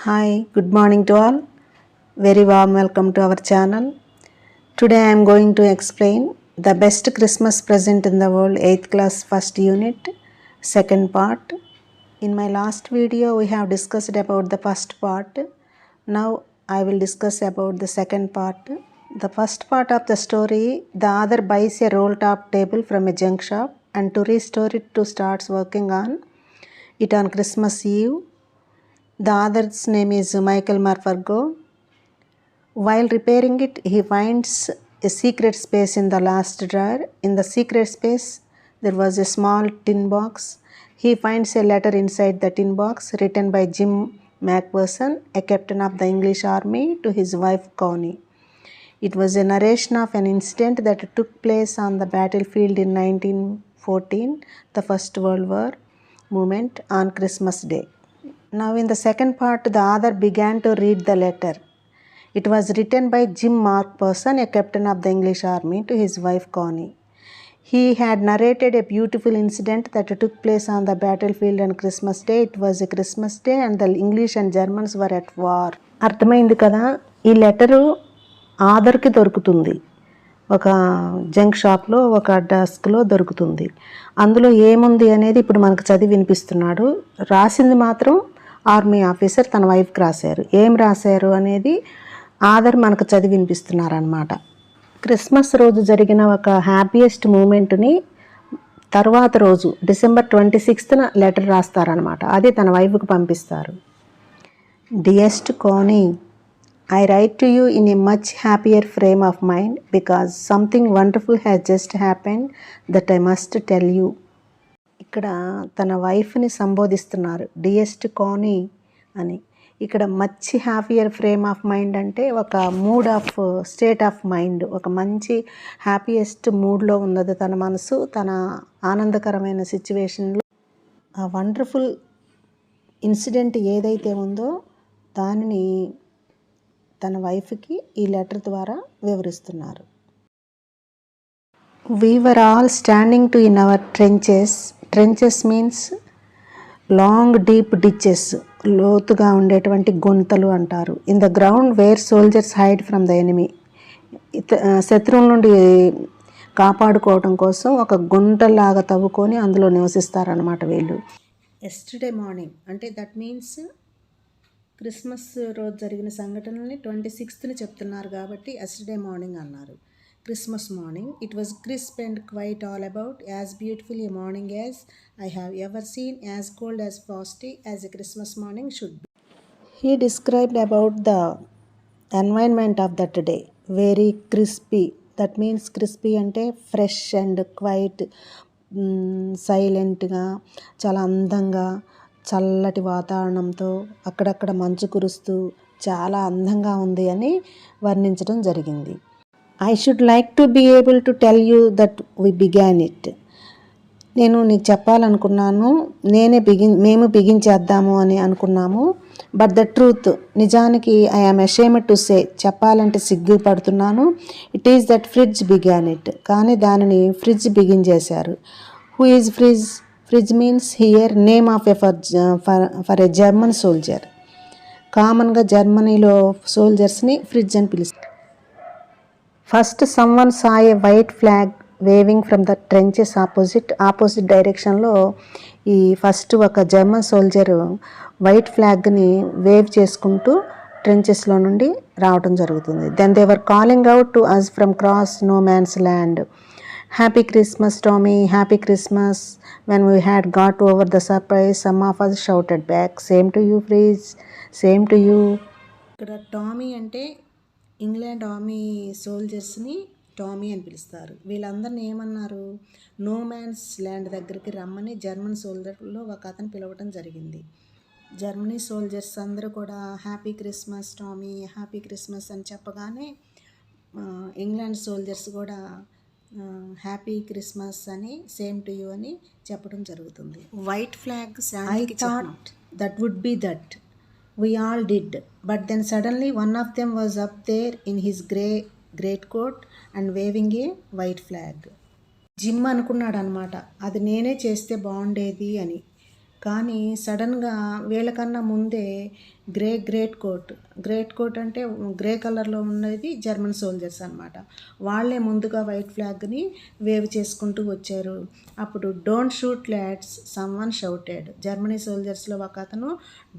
Hi, good morning to all. Very warm welcome to our channel. Today I am going to explain the best Christmas present in the world, 8th class first unit, second part. In my last video we have discussed about the first part. Now I will discuss about the second part. The first part of the story, the author buys a roll top table from a junk shop and to restore it to starts working on it on Christmas Eve. The author's name is Michael Marfargo. While repairing it, he finds a secret space in the last drawer. In the secret space, there was a small tin box. He finds a letter inside the tin box written by Jim Macpherson, a captain of the English Army, to his wife Connie. It was a narration of an incident that took place on the battlefield in 1914, the First World War movement, on Christmas Day. Now in the second part, the author began to read the letter. It was written by Jim Macpherson, a captain of the English Army, to his wife Connie. He had narrated a beautiful incident that took place on the battlefield on Christmas Day. It was a Christmas day and the English and Germans were at war. అర్థమైంది కదా, ఈ letter ఆథర్కి దొరుకుతుంది. ఒక junk షాప్లో ఒక డెస్క్లో దొరుకుతుంది. అందులో ఏముంది అనేది ఇప్పుడు మనకు చదివి వినిపిస్తున్నాడు. రాసింది మాత్రం ఆర్మీ ఆఫీసర్ తన వైఫ్కి రాశారు. ఏం రాశారు అనేది ఆథర్ మనకు చదివి వినిపిస్తున్నారనమాట. క్రిస్మస్ రోజు జరిగిన ఒక హ్యాపీయెస్ట్ మూమెంట్ని తర్వాత రోజు డిసెంబర్ 26న లెటర్ రాస్తారనమాట. అది తన వైఫ్కి పంపిస్తారు. డియెస్ట్ కోనీ, I write to you in a much happier frame of mind because something wonderful has just happened that I must tell you. ఇక్కడ తన వైఫ్ని సంబోధిస్తున్నారు, డియెస్ట్ కోనీ అని. ఇక్కడ much happier frame of mind అంటే ఒక mood of state of mind, ఒక మంచి happiest మూడ్లో ఉన్నది తన మనసు. తన ఆనందకరమైన సిచ్యువేషన్లో ఆ వండర్ఫుల్ ఇన్సిడెంట్ ఏదైతే ఉందో దానిని తన వైఫ్కి ఈ లెటర్ ద్వారా వివరిస్తున్నారు. We were all standing to in our trenches. Trenches means long deep ditches, లోతుగా ఉండేటువంటి గుంతలు అంటారు. In the ground where soldiers hide from the enemy, శత్రువుల నుండి కాపాడుకోవడం కోసం ఒక గుంటలాగా తవ్వుకొని అందులో నివసిస్తారనమాట వీళ్ళు. ఎస్టర్డే మార్నింగ్ అంటే దట్ మీన్స్ క్రిస్మస్ రోజు జరిగిన సంఘటనల్ని 26ని చెప్తున్నారు కాబట్టి ఎస్టర్డే మార్నింగ్ అన్నారు. Christmas morning, it was crisp and quiet all about, as beautiful a morning as I have ever seen, as cold as frosty as a Christmas morning should be. He described about the environment of that day, very crispy. That means crispy అంటే fresh and quiet, సైలెంట్గా, చాలా అందంగా, చల్లటి వాతావరణంతో, అక్కడక్కడ మంచు కురుస్తూ చాలా అందంగా ఉంది అని వర్ణించడం జరిగింది. I should like to be able to tell you that we began it. నేను నీకు చెప్పాలనుకున్నాను, మేము బిగించేద్దాము అని అనుకున్నాము. బట్ ద ట్రూత్, నిజానికి I am ashamed to say, చెప్పాలంటే సిగ్గుపడుతున్నాను. It is that Fritz began it, కానీ దానిని ఫ్రిడ్జ్ బిగించేశారు. Who is Fritz? Fritz means here name of a for a German soldier. కామన్గా జర్మనీలో సోల్జర్స్ని ఫ్రిడ్జ్ అని పిలుస్తారు. First someone saw a white flag weaving from the trenches opposite డైరెక్షన్లో ఈ ఫస్ట్ ఒక జర్మన్ సోల్జర్ వైట్ ఫ్లాగ్ని వేవ్ చేసుకుంటూ ట్రెంచెస్లో నుండి రావడం జరుగుతుంది. Then they were calling out to us from cross no man's land. Happy Christmas Tommy, happy Christmas. When we had got over the surprise, some of us shouted back, same to you Fritz, same to you. ఇక్కడ Tommy అంటే England army సోల్జర్స్ని Tommy అని పిలుస్తారు. వీళ్ళందరినీ ఏమన్నారు, no man's land దగ్గరికి రమ్మని German సోల్జర్లో ఒక అతను పిలవటం జరిగింది. జర్మనీ సోల్జర్స్ అందరూ కూడా happy Christmas Tommy, happy Christmas అని చెప్పగానే ఇంగ్లాండ్ సోల్జర్స్ కూడా హ్యాపీ క్రిస్మస్ అని, సేమ్ టు యూ అని చెప్పడం జరుగుతుంది. White flag I thought that would be that we all did, but then suddenly one of them was up there in his great coat and waving a white flag. Jim అనుకున్నాడు అనమాట, అది నేనే చేస్తే బాగుండేది అని. కానీ సడన్గా వీళ్ళకన్నా ముందే గ్రేట్ కోట్ అంటే గ్రే కలర్లో ఉన్నది జర్మన్ సోల్జర్స్ అనమాట. వాళ్ళే ముందుగా వైట్ ఫ్లాగ్ని వేవ్ చేసుకుంటూ వచ్చారు. అప్పుడు don't shoot lads someone shouted. Germany సోల్జర్స్లో ఒక అతను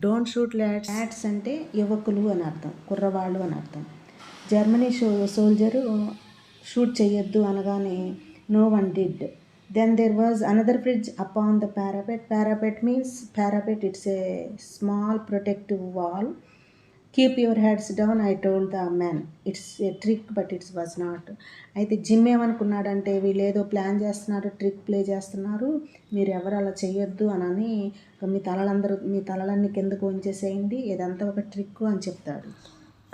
డోంట్ షూట్ ల్యాడ్స్ అంటే యువకులు అని అర్థం, కుర్రవాళ్ళు అని అర్థం. జర్మనీ సోల్జరు షూట్ చేయొద్దు అనగానే no one did. Then there was another bridge upon the parapet. Parapet, it's a small protective wall. Keep your heads down, I told the man. It's a trick, but it was not. అయితే gym ఏమనుకున్నాడంటే వీళ్ళు ఏదో plan చేస్తున్నారు, trick play చేస్తున్నారు, మీరు ఎవరు అలా చేయొద్దు అని మీ తలలన్నీ కిందకు ఉంచేసేయండి, ఇదంతా ఒక ట్రిక్ అని చెప్తాడు.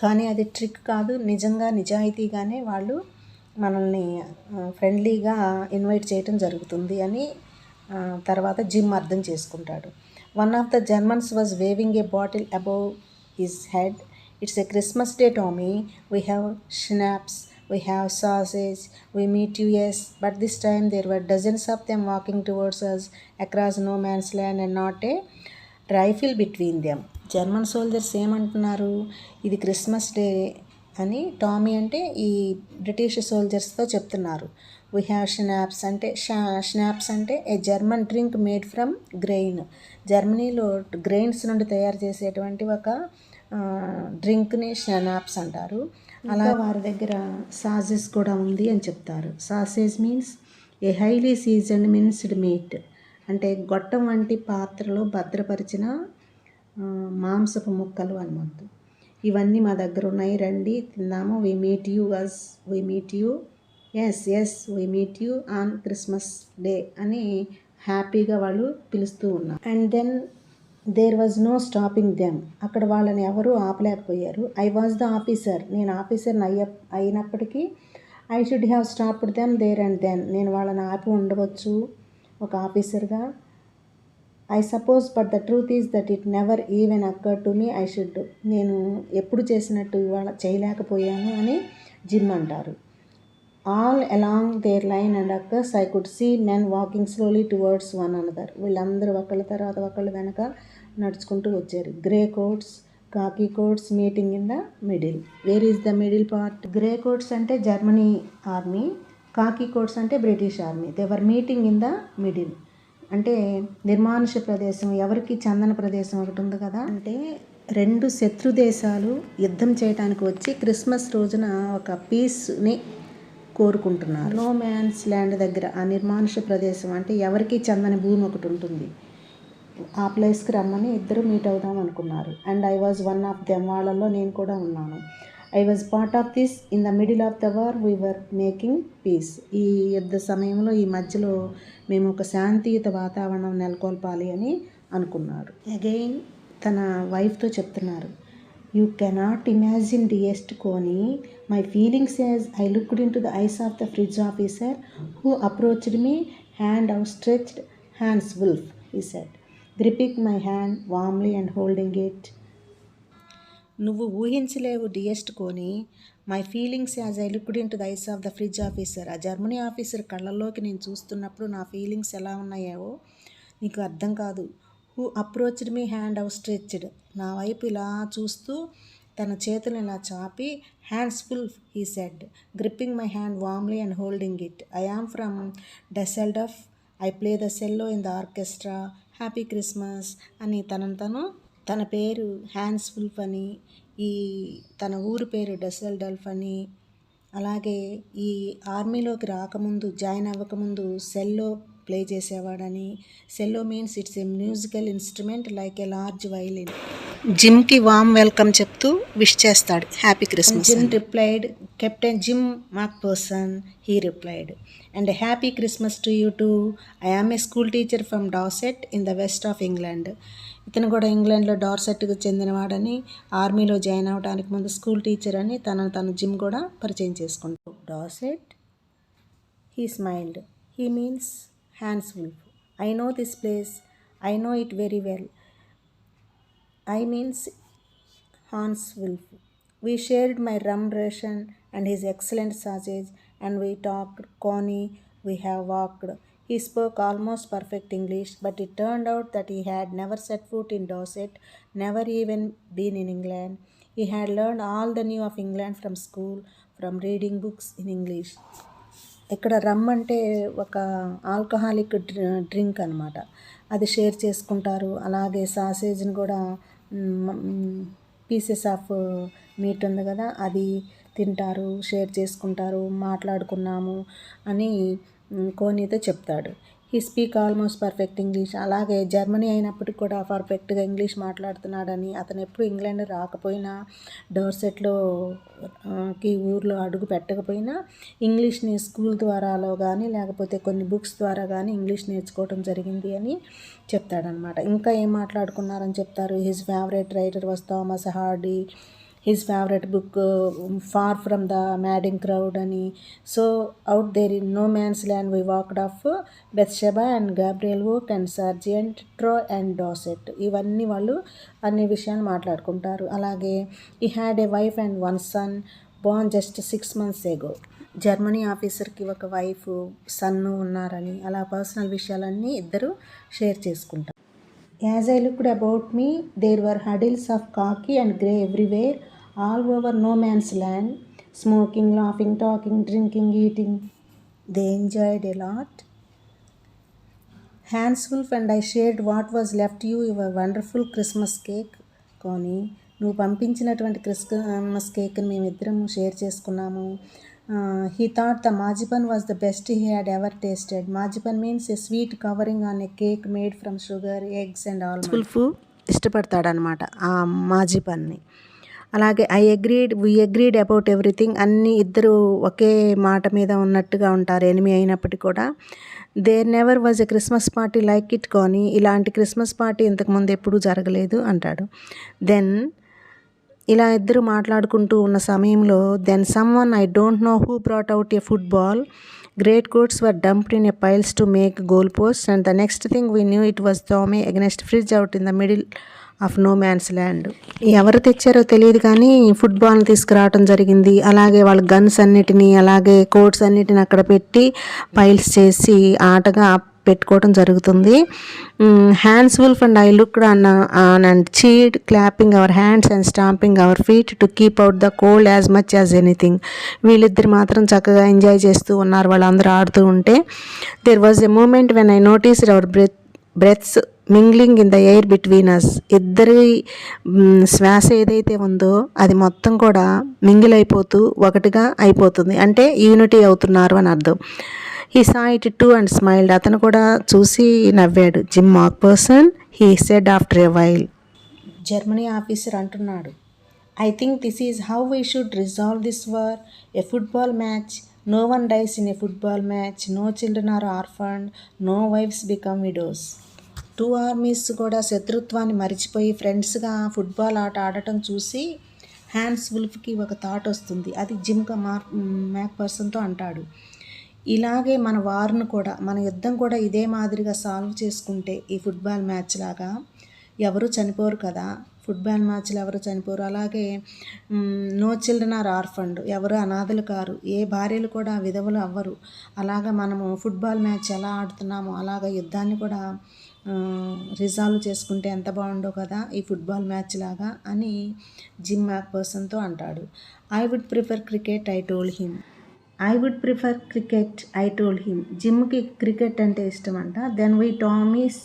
కానీ అది ట్రిక్ కాదు, నిజాయితీగానే వాళ్ళు మనల్ని ఫ్రెండ్లీగా ఇన్వైట్ చేయటం జరుగుతుంది అని తర్వాత జిమ్ అర్థం చేసుకుంటాడు. One of the Germans was waving a bottle above his head. It's a Christmas day Tommy, we have schnapps, we have sausage, we meet you yes. But this time there were dozens of them walking towards us across no man's land and not a rifle between them. German soldiers ఏమంటున్నారు, ఇది Christmas day అని Tommy అంటే ఈ British సోల్జర్స్తో చెప్తున్నారు. We have schnapps అంటే a German drink made from grain. జర్మనీలో grains నుండి తయారు చేసేటువంటి ఒక డ్రింక్ని షనాప్స్ అంటారు. అలా వారి దగ్గర సాసెస్ కూడా ఉంది అని చెప్తారు. Sausage means a highly seasoned minced meet, అంటే గొట్టం వంటి పాత్రలో భద్రపరిచిన మాంసపు ముక్కలు అన్నమాట. ఇవన్నీ మా దగ్గర ఉన్నాయి, రండి తిందాము. We meet you we meet you on Christmas day అని హ్యాపీగా వాళ్ళు పిలుస్తూ ఉన్నారు. And then there was no stopping them. అక్కడ వాళ్ళని ఎవరూ ఆపలేకపోయారు. ఐ వాజ్ ద ఆఫీసర్, నేను ఆఫీసర్ని అయినప్పటికీ I should have stopped them there and then, నేను వాళ్ళని ఆపి ఉండవచ్చు ఒక ఆఫీసర్గా. I suppose but the truth is that it never even occurred to me I should. నేను ఎప్పుడు చేసినట్టు ఇవాళ చేయలేకపోయాను అని జిమ్ అంటారు. All along their line and ours I could see men walking slowly towards one another. వీళ్ళందరూ ఒకళ్ళ తర్వాత ఒకళ్ళు వెనక నడుచుకుంటూ వచ్చారు. Grey coats, khaki coats meeting in the middle. Where is the middle part? Grey coats అంటే Germany army, khaki coats అంటే British army. They were meeting in the middle అంటే నిర్మానుష ప్రదేశం, ఎవరికి చందన ప్రదేశం ఒకటి ఉంది కదా, అంటే రెండు శత్రు దేశాలు యుద్ధం చేయడానికి వచ్చి క్రిస్మస్ రోజున ఒక పీస్ని కోరుకుంటున్నారు. నో మ్యాన్స్ ల్యాండ్ దగ్గర ఆ నిర్మానుష ప్రదేశం అంటే ఎవరికి చందని భూమి ఒకటి ఉంటుంది, ఆ ప్లేస్కి రమ్మని ఇద్దరు మీట్ అవుదాం అనుకున్నారు. And I was one of them, వాళ్ళల్లో నేను కూడా ఉన్నాను. I was part of this. In the middle of the war we were making peace. ఈ యుద్ధ సమయంలో ఈ మధ్యలో మేము ఒక శాంతియుత వాతావరణం నెలకొల్పాలి అని అనుకున్నారు. అగైన్ తన వైఫ్తో చెప్తున్నారు. You cannot imagine dearest Connie my feelings as I looked into the eyes of the Fritz officer who approached me hand out stretched Hans Wolf he said, gripping my hand warmly and holding it. నువ్వు ఊహించలేవు dearest Connie, my feelings as I looked into the eyes of the Fritz officer. ఆ Germany officer కళ్ళల్లోకి నేను చూస్తున్నప్పుడు నా feelings ఎలా ఉన్నాయో నీకు అర్థం కాదు. Who approached me hand out stretched, నా వైపు ఇలా చూస్తూ తన చేతులను ఇలా చాపి, హ్యాండ్స్ ఫుల్ he said, gripping my hand warmly and holding it. I am from Dusseldorf, I play the cello in the orchestra, happy Christmas అని తన పేరు హ్యాన్స్ ఫుల్ఫ్ అని, ఈ తన ఊరు పేరు డెసెల్డల్ఫ్ అని, అలాగే ఈ ఆర్మీలోకి రాకముందు జాయిన్ అవ్వకముందు సెల్లో ప్లే చేసేవాడని. Cello means it's a musical instrument like a large violin. జిమ్కి వామ్ వెల్కమ్ చెప్తూ విష్ చేస్తాడు, happy Christmas. Jim replied, captain Jim Macpherson, he replied, and happy Christmas to you too. I am a school teacher from Dorset in the west of England. ఇతను కూడా ఇంగ్లాండ్లో డార్సెట్కు చెందినవాడని, ఆర్మీలో join అవ్వడానికి ముందు school teacher అని తను gym కూడా పరిచయం చేసుకుంటాడు. Dorset, he smiled, he means Hans Wolf. I know this place, I know it very well. I means Hans Wolf. We shared my rum ration and his excellent sausage, and we talked. Connie, we have walked He spoke almost perfect English, but it turned out that he had never set foot in Dorset, never even been in England. He had learned all the new of England from school, from reading books in English. ఇక్కడ రమ్ అంటే ఒక alcoholic drink అనమాట. అది share చేసుకుంటారు. అలాగే సాసేజ్ని కూడా pieces of meat ఉంది కదా, అది తింటారు, షేర్ చేసుకుంటారు, మాట్లాడుకున్నాము అని కోనీతో చెప్తాడు. He speak almost perfect English. అలాగే జర్మనీ అయినప్పటికీ కూడా పర్ఫెక్ట్గా ఇంగ్లీష్ మాట్లాడుతున్నాడని, అతను ఎప్పుడు ఇంగ్లాండ్ రాకపోయినా, డోర్సెట్లో ఊర్లో అడుగు పెట్టకపోయినా ఇంగ్లీష్ని స్కూల్ ద్వారాలో కానీ లేకపోతే కొన్ని బుక్స్ ద్వారా కానీ ఇంగ్లీష్ నేర్చుకోవడం జరిగింది అని చెప్తాడనమాట. ఇంకా ఏం మాట్లాడుకున్నారని చెప్తారు. His favourite writer was Thomas Hardy. His favorite book, Far from the Madding Crowd అని. So out there in no man's land we walked off Bathsheba and Gabriel Oak and Sergeant Troy and Dorset. ఇవన్నీ వాళ్ళు అన్ని విషయాలు మాట్లాడుకుంటారు. అలాగే he had a wife and one son born just 6 months ago. Germany ఆఫీసర్కి ఒక wife సన్ను ఉన్నారని, అలా పర్సనల్ విషయాలన్నీ ఇద్దరు షేర్ చేసుకుంటారు. As I looked about me, there were huddles of khaki and grey everywhere, all over no man's land, smoking, laughing, talking, drinking, eating. They enjoyed a lot. Hans Wolf and I shared what was left you, your wonderful Christmas cake. Connie, నువ్వు పంపించినటువంటి Christmas కేక్ని మేమిద్దరం share చేసుకున్నాము. He thought the marzipan was the best he had ever tasted. Marzipan means a sweet covering on a cake made from sugar, eggs and almonds. Wolf ఇష్టపడతాడనమాట ఆ మార్జిపన్ని. అలాగే we agreed about everything. అన్ని ఇద్దరు ఒకే మాట మీద ఉన్నట్టుగా ఉంటారు, enemy అయినప్పటికీ కూడా. There never was a Christmas party like it. కానీ ఇలాంటి క్రిస్మస్ పార్టీ ఇంతకుముందు ఎప్పుడూ జరగలేదు అంటాడు. దెన్ ఇలా ఇద్దరు మాట్లాడుకుంటూ ఉన్న సమయంలో then someone I don't know who brought out a football. Great coats were dumped in a piles to make goal post and the next thing we knew it was Tommy against Fritz out in the middle of no man's land. ఎవరు తెచ్చారో తెలియదు కానీ ఫుట్బాల్ని తీసుకురావడం జరిగింది. అలాగే వాళ్ళ guns అన్నిటినీ అలాగే కోట్స్ అన్నిటిని అక్కడ పెట్టి పైల్స్ చేసి ఆటగా పెట్టుకోవడం జరుగుతుంది. Hans Wolf and I looked on and cheered, clapping our hands and stamping our feet to keep out the cold as much as anything. వీళ్ళిద్దరు మాత్రం చక్కగా ఎంజాయ్ చేస్తూ ఉన్నారు వాళ్ళందరూ ఆడుతూ ఉంటే. There was a moment when I noticed our breaths mingling in the air between us. ఇద్దరి శ్వాస ఏదైతే ఉందో అది మొత్తం కూడా మింగిల్ అయిపోతూ ఒకటిగా అయిపోతుంది, అంటే యూనిటీ అవుతున్నారు అని అర్థం. He saw it too and smiled. అతను కూడా చూసి నవ్వాడు. Gym mock person, he said after a while. Germany officer అంటున్నాడు, I think this is how we should resolve this war. A football match. No one dies in a football match. No children are orphaned. No wives become widows. Two armies కూడా శత్రుత్వాన్ని మరిచిపోయి ఫ్రెండ్స్గా football ఆట ఆడటం చూసి హ్యాన్స్ వుల్ఫ్కి ఒక thought వస్తుంది. అది gym మ్యాక్ పర్సన్తో అంటాడు, ఇలాగే మన వార్ను కూడా, మన యుద్ధం కూడా ఇదే మాదిరిగా సాల్వ్ చేసుకుంటే ఈ ఫుట్బాల్ మ్యాచ్ లాగా ఎవరు చనిపోరు కదా, ఫుట్బాల్ మ్యాచ్లు ఎవరు చనిపోరు. అలాగే నో చిల్డ్రన్ ఆర్ ఆర్ఫండ్, ఎవరు అనాథలు కారు, ఏ భార్యలు కూడా విధవలు అవ్వరు. అలాగా మనము ఫుట్బాల్ మ్యాచ్ ఎలా ఆడుతున్నామో అలాగ యుద్ధాన్ని కూడా రిజాల్వ్ చేసుకుంటే ఎంత బాగుండో కదా ఈ ఫుట్బాల్ మ్యాచ్ లాగా అని జిమ్ మ్యాక్ పర్సన్తో అంటాడు. I would prefer cricket, I told him. జిమ్కి క్రికెట్ అంటే ఇష్టం అంట. Then we Tommies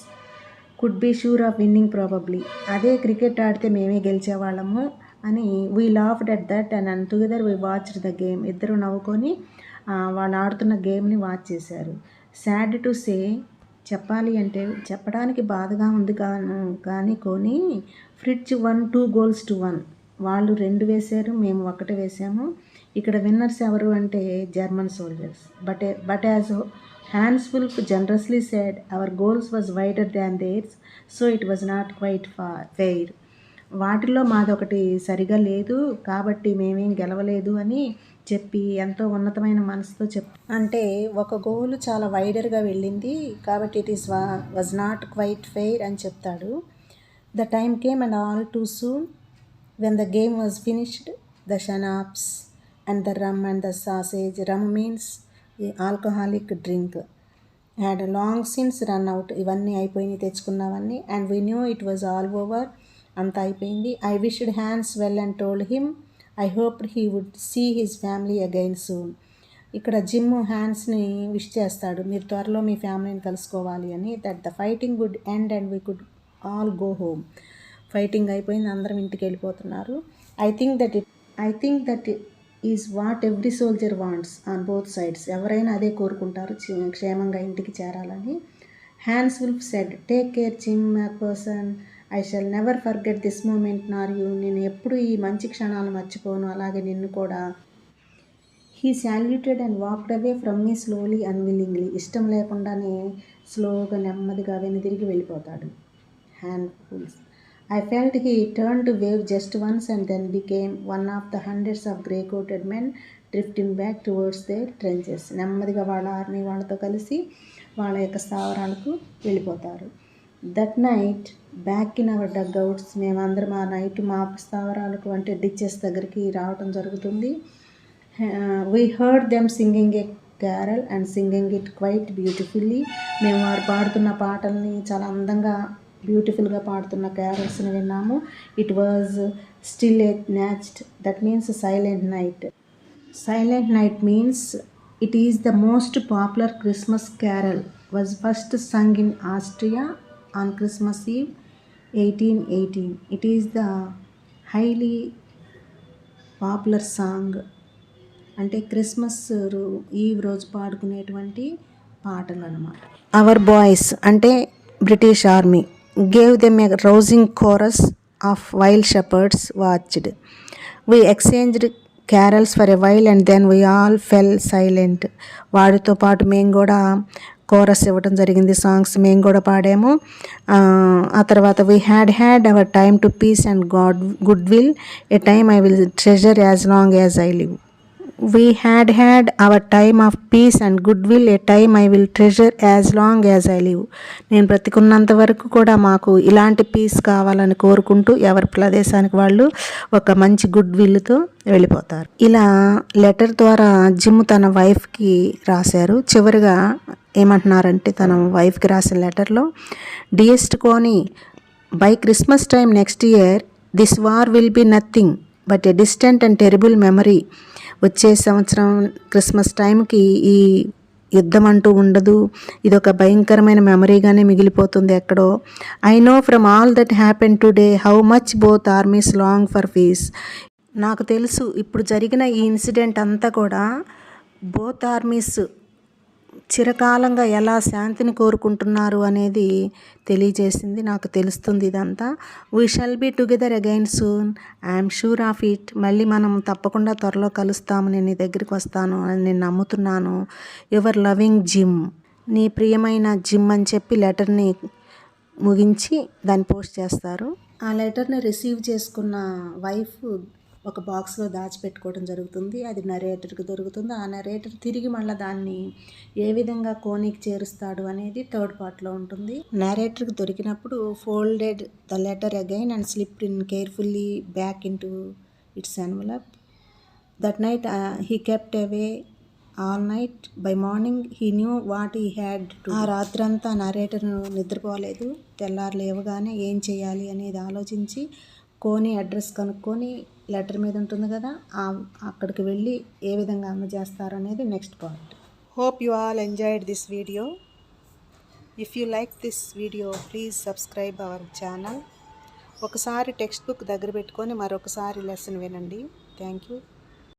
could be sure of winning probably. అదే క్రికెట్ ఆడితే మేమే గెలిచేవాళ్ళము అని we laughed at that and together we watched the game. ఇద్దరు నవ్వుకొని వాళ్ళు ఆడుతున్న గేమ్ని వాచ్ చేశారు. సాడ్ టు సే, చెప్పాలి అంటే చెప్పడానికి బాధగా ఉంది కానీ కొని ఫ్రిడ్జ్ 2 goals to 1. వాళ్ళు 2 వేశారు, మేము 1 వేసాము. ఇక్కడ విన్నర్స్ ఎవరు అంటే German soldiers. But as Hans Wolf generously said our goals was wider than theirs, so it was not quite fair. వాటిల్లో మాదొకటి సరిగా లేదు కాబట్టి మేమేం గెలవలేదు అని చెప్పి ఎంతో ఉన్నతమైన మనసుతో అంటే ఒక గోల్ చాలా వైడర్గా వెళ్ళింది కాబట్టి it is was not quite fair అని చెప్తాడు. The time came and all too soon when the game was finished, the schnapps and the rum and the sausage. Rum means alcoholic drink. Had long since run out. ఇవన్నీ అయిపోయినాయి తెచ్చుకున్నవన్నీ. And we knew it was all over. అంతా అయిపోయింది. I wished Hans well and told him I hoped he would see his family again soon. ఇక్కడ Jim హ్యాన్స్ని wish చేస్తాడు, మీరు త్వరలో మీ ఫ్యామిలీని కలుసుకోవాలి అని. That the fighting would end and we could all go home. Fighting అయిపోయింది, అందరం ఇంటికి వెళ్ళిపోతున్నారు. I think that is what every soldier wants on both sides. ఎవరైనా అదే కోరుకుంటారు, క్షేమంగా ఇంటికి చేరాలని. Hans Wolf said, take care Jim Macpherson, I shall never forget this moment nor you. నేను ఎప్పుడు ఈ మంచి క్షణాలు మర్చిపోను, అలాగే నిన్ను కూడా. He saluted and walked away from me slowly unwillingly. ఇష్టం లేకుండానే స్లోగా నెమ్మదిగా వెనుదిరిగి వెళ్ళిపోతాడు. హ్యాండ్ఫుల్స్. I felt he turned to wave just once and then became one of the hundreds of grey-coated men drifting back towards their trenches. నెమ్మదిగా వాళ్ళ army వాళ్ళతో కలిసి వాళ్ళ యొక్క స్థావరాలకు వెళ్ళిపోతారు. That night back in our dugouts. మేమందరం ఆ నైట్ మా స్థావరాలకు అంటే డిచెస్ దగ్గరికి రావటం జరుగుతుంది. We heard them singing a carol and singing it quite beautifully. మేము వారు పాడుతున్న పాటల్ని చాలా అందంగా బ్యూటిఫుల్గా పాడుతున్న క్యారల్స్ని విన్నాము. It was still a notched, that means silent night. Silent night means it is the most popular Christmas carol. Was first sung in Austria on Christmas eve 1818. It is the highly popular song. అంటే Christmas eve రోజు పాడుకునేటువంటి పాటలు అన్నమాట. Our boys అంటే British army gave them a rousing chorus of wild shepherds watched. We exchanged carols for a while and then we all fell silent. వాడితో పాటు మేము కూడా కోరస్ ఇవ్వడం జరిగింది, సాంగ్స్ మేము కూడా పాడాము. ఆ తర్వాత we had our time to peace and good will, a time I will treasure as long as I live. We had our time of peace and goodwill, a time I will treasure as long as I live. నేను బ్రతికున్నంత వరకు కూడా మాకు ఇలాంటి piece కావాలని కోరుకుంటూ ఎవరి ప్రదేశానికి వాళ్ళు ఒక మంచి గుడ్ విల్తో వెళ్ళిపోతారు. ఇలా లెటర్ ద్వారా జిమ్ తన వైఫ్కి రాశారు. చివరిగా ఏమంటున్నారంటే తన వైఫ్కి రాసిన లెటర్లో, dearest Connie, by Christmas time next year this war will be nothing but a distant and terrible memory. వచ్చే సంవత్సరం క్రిస్మస్ టైంకి ఈ యుద్ధం అంటూ ఉండదు, ఇది ఒక భయంకరమైన మెమరీగానే మిగిలిపోతుంది ఎక్కడో. I know from all that happen today how much both armies long for peace. నాకు తెలుసు ఇప్పుడు జరిగిన ఈ ఇన్సిడెంట్ అంతా కూడా బోత్ ఆర్మీస్ చిరకాలంగా ఎలా శాంతిని కోరుకుంటున్నారు అనేది తెలియజేసింది, నాకు తెలుస్తుంది ఇదంతా. We shall be together again soon, I'm sure of it. మళ్ళీ మనం తప్పకుండా త్వరలో కలుస్తాము, నేను నీ దగ్గరికి వస్తాను అని నేను నమ్ముతున్నాను. యువర్ లవింగ్ జిమ్, నీ ప్రియమైన జిమ్ అని చెప్పి లెటర్ని ముగించి దాన్ని పోస్ట్ చేస్తారు. ఆ లెటర్ని రిసీవ్ చేసుకున్న వైఫ్ ఒక బాక్స్లో దాచిపెట్టుకోవడం జరుగుతుంది. అది నరేటర్కి దొరుకుతుంది. ఆ నరేటర్ తిరిగి మళ్ళీ దాన్ని ఏ విధంగా కోనికి చేరుస్తాడు అనేది థర్డ్ పార్ట్లో ఉంటుంది. నరేటర్కి దొరికినప్పుడు folded the letter again and slipped in carefully back in to it's envelope. That night he kept away all night. By morning he knew what he had to. ఆ రాత్రంతా నరేటర్ నిద్రపోలేదు. తెల్లారు లేవగానే ఏం చేయాలి అనేది ఆలోచించి కోని అడ్రస్ కనుక్కొని లెటర్ మీద ఉంటుంది కదా అక్కడికి వెళ్ళి ఏ విధంగా అందజేస్తారు అనేది next part. Hope you all enjoyed this video. If you like this video please subscribe our channel. ఒకసారి టెక్స్ట్ బుక్ దగ్గర పెట్టుకొని మరొకసారి లెసన్ వినండి. Thank you.